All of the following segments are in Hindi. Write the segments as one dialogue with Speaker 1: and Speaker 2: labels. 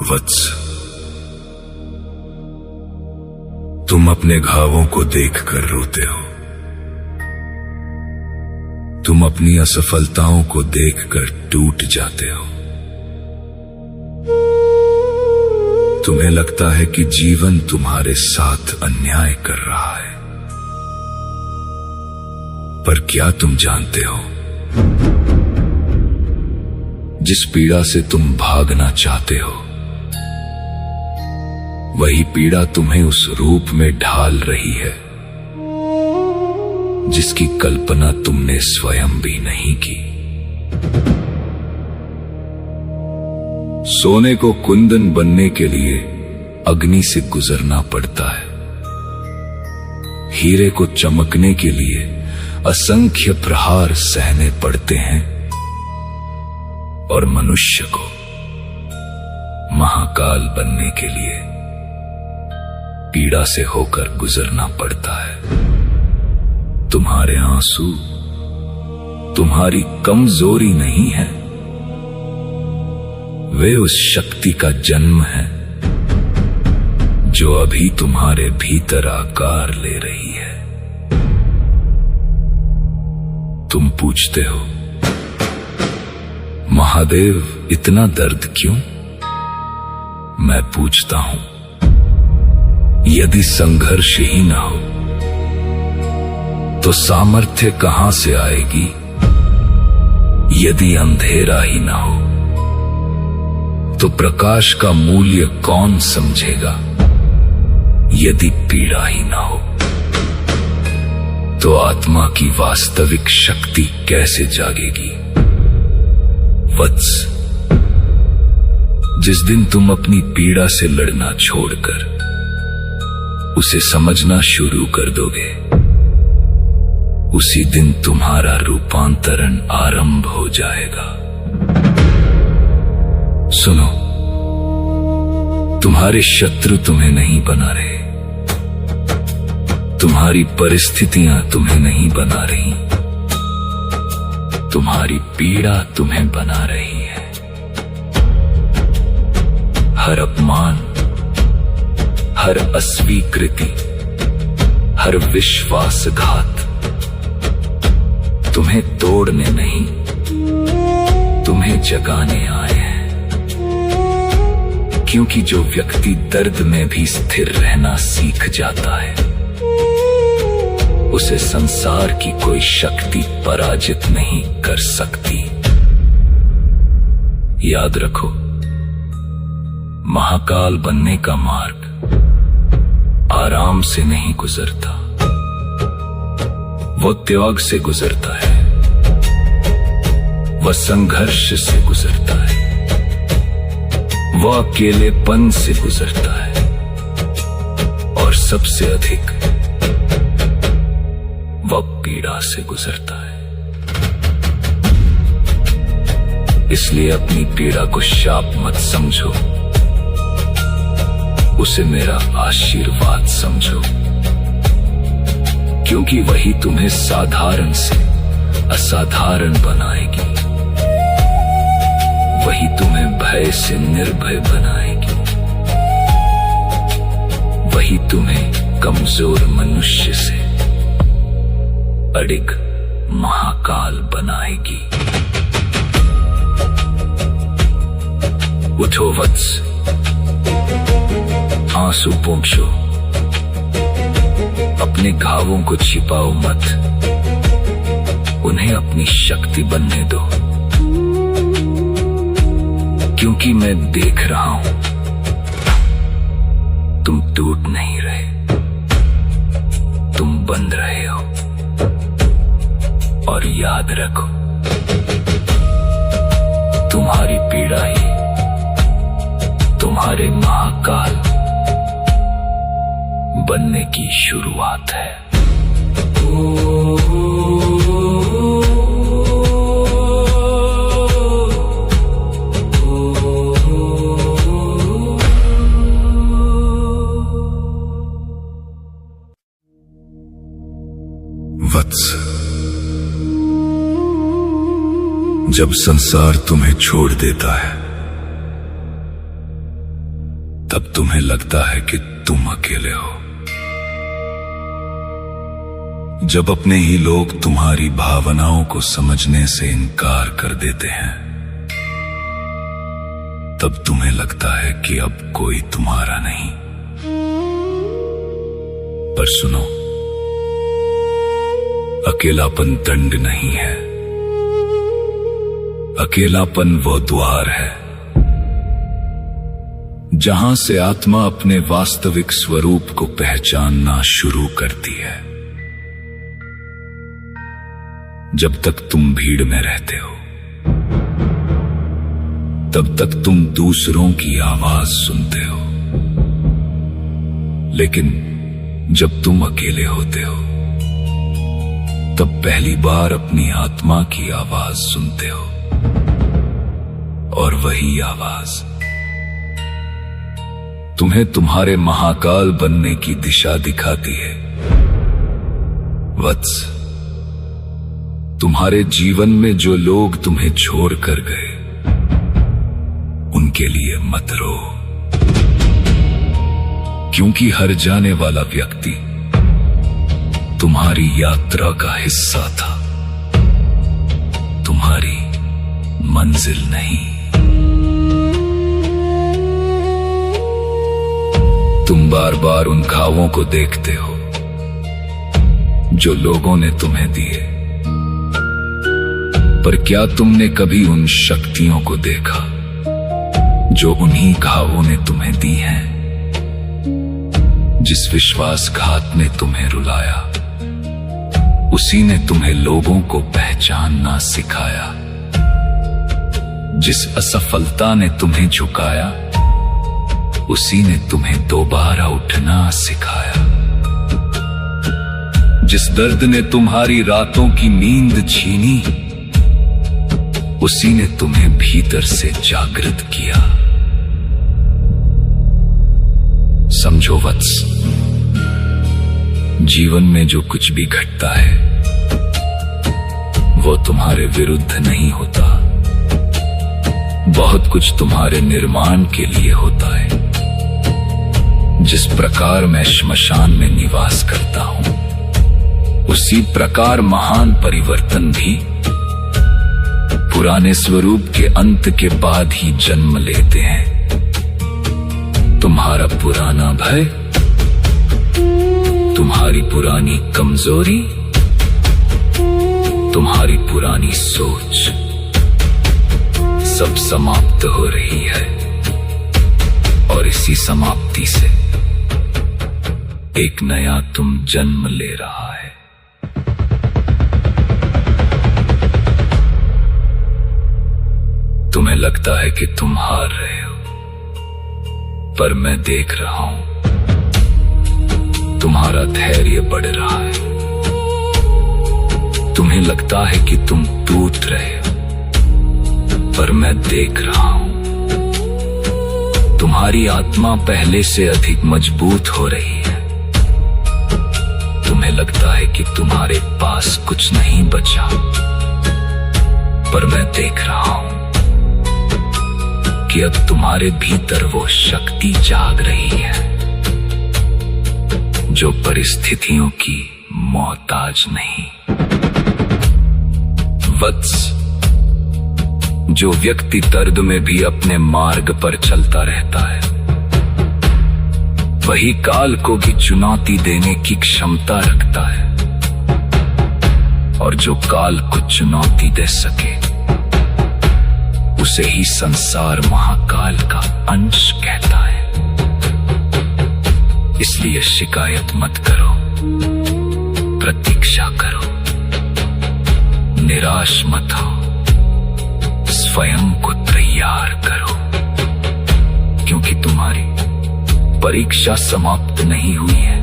Speaker 1: वत्स, तुम अपने घावों को देखकर रोते हो। तुम अपनी असफलताओं को देखकर टूट जाते हो। तुम्हें लगता है कि जीवन तुम्हारे साथ अन्याय कर रहा है, पर क्या तुम जानते हो, जिस पीड़ा से तुम भागना चाहते हो, वही पीड़ा तुम्हें उस रूप में ढाल रही है जिसकी कल्पना तुमने स्वयं भी नहीं की। सोने को कुंदन बनने के लिए अग्नि से गुजरना पड़ता है। हीरे को चमकने के लिए असंख्य प्रहार सहने पड़ते हैं, और मनुष्य को महाकाल बनने के लिए पीड़ा से होकर गुजरना पड़ता है। तुम्हारे आंसू तुम्हारी कमजोरी नहीं है, वे उस शक्ति का जन्म है जो अभी तुम्हारे भीतर आकार ले रही है। तुम पूछते हो, महादेव इतना दर्द क्यों? मैं पूछता हूं, यदि संघर्ष ही ना हो तो सामर्थ्य कहां से आएगी? यदि अंधेरा ही ना हो तो प्रकाश का मूल्य कौन समझेगा? यदि पीड़ा ही ना हो तो आत्मा की वास्तविक शक्ति कैसे जागेगी? वत्स, जिस दिन तुम अपनी पीड़ा से लड़ना छोड़कर उसे समझना शुरू कर दोगे, उसी दिन तुम्हारा रूपांतरण आरंभ हो जाएगा। सुनो, तुम्हारे शत्रु तुम्हें नहीं बना रहे, तुम्हारी परिस्थितियां तुम्हें नहीं बना रही, तुम्हारी पीड़ा तुम्हें बना रही है। हर अपमान, हर अस्वीकृति, हर विश्वासघात तुम्हें तोड़ने नहीं, तुम्हें जगाने आए हैं। क्योंकि जो व्यक्ति दर्द में भी स्थिर रहना सीख जाता है, उसे संसार की कोई शक्ति पराजित नहीं कर सकती। याद रखो, महाकाल बनने का मार्ग आराम से नहीं गुजरता, वो त्याग से गुजरता है, वह संघर्ष से गुजरता है, वह अकेलेपन से गुजरता है, और सबसे अधिक वह पीड़ा से गुजरता है। इसलिए अपनी पीड़ा को शाप मत समझो, उसे मेरा आशीर्वाद समझो, क्योंकि वही तुम्हें साधारण से असाधारण बनाएगी, वही तुम्हें भय से निर्भय बनाएगी, वही तुम्हें कमजोर मनुष्य से अडिग महाकाल बनाएगी। उठो वत्स, आंसू पोंछो, अपने घावों को छिपाओ मत, उन्हें अपनी शक्ति बनने दो, क्योंकि मैं देख रहा हूं तुम टूट नहीं रहे, तुम बन रहे हो। और याद रखो, तुम्हारी पीड़ा ही तुम्हारे महाकाल बनने की शुरुआत है। वत्स, जब संसार तुम्हें छोड़ देता है तब तुम्हें लगता है कि तुम अकेले हो। जब अपने ही लोग तुम्हारी भावनाओं को समझने से इनकार कर देते हैं, तब तुम्हें लगता है कि अब कोई तुम्हारा नहीं। पर सुनो, अकेलापन दंड नहीं है। अकेलापन वो द्वार है जहां से आत्मा अपने वास्तविक स्वरूप को पहचानना शुरू करती है। जब तक तुम भीड़ में रहते हो, तब तक तुम दूसरों की आवाज सुनते हो, लेकिन जब तुम अकेले होते हो, तब पहली बार अपनी आत्मा की आवाज सुनते हो। और वही आवाज तुम्हें तुम्हारे महाकाल बनने की दिशा दिखाती है। वत्स, तुम्हारे जीवन में जो लोग तुम्हें छोड़कर गए, उनके लिए मत रो, क्योंकि हर जाने वाला व्यक्ति तुम्हारी यात्रा का हिस्सा था, तुम्हारी मंजिल नहीं। तुम बार बार उन घावों को देखते हो जो लोगों ने तुम्हें दिए, पर क्या तुमने कभी उन शक्तियों को देखा जो उन्हीं घावों ने तुम्हें दी हैं? जिस विश्वासघात ने तुम्हें रुलाया, उसी ने तुम्हें लोगों को पहचानना सिखाया। जिस असफलता ने तुम्हें झुकाया, उसी ने तुम्हें दोबारा उठना सिखाया। जिस दर्द ने तुम्हारी रातों की नींद छीनी, उसी ने तुम्हें भीतर से जागृत किया। समझो वत्स, जीवन में जो कुछ भी घटता है, वो तुम्हारे विरुद्ध नहीं होता। बहुत कुछ तुम्हारे निर्माण के लिए होता है। जिस प्रकार मैं श्मशान में निवास करता हूं, उसी प्रकार महान परिवर्तन भी पुराने स्वरूप के अंत के बाद ही जन्म लेते हैं। तुम्हारा पुराना भय, तुम्हारी पुरानी कमजोरी, तुम्हारी पुरानी सोच सब समाप्त हो रही है, और इसी समाप्ति से एक नया तुम जन्म ले रहा है। तुम्हें लगता है कि तुम हार रहे हो, पर मैं देख रहा हूं तुम्हारा धैर्य बढ़ रहा है। तुम्हें लगता है कि तुम टूट रहे हो, पर मैं देख रहा हूं तुम्हारी आत्मा पहले से अधिक मजबूत हो रही है। तुम्हें लगता है कि तुम्हारे पास कुछ नहीं बचा, पर मैं देख रहा हूं कि अब तुम्हारे भीतर वो शक्ति जाग रही है जो परिस्थितियों की मोहताज नहीं। वत्स, जो व्यक्ति दर्द में भी अपने मार्ग पर चलता रहता है, वही काल को भी चुनौती देने की क्षमता रखता है। और जो काल को चुनौती दे सके, उसे ही संसार महाकाल का अंश कहता है। इसलिए शिकायत मत करो, प्रतीक्षा करो, निराश मत हो, स्वयं को तैयार करो, क्योंकि तुम्हारी परीक्षा समाप्त नहीं हुई है,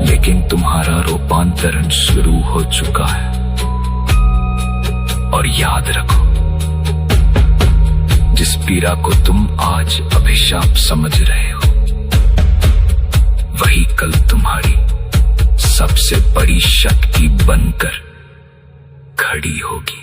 Speaker 1: लेकिन तुम्हारा रूपांतरण शुरू हो चुका है। और याद रखो, जिस पीड़ा को तुम आज अभिशाप समझ रहे हो, वही कल तुम्हारी सबसे बड़ी शक्ति बनकर खड़ी होगी।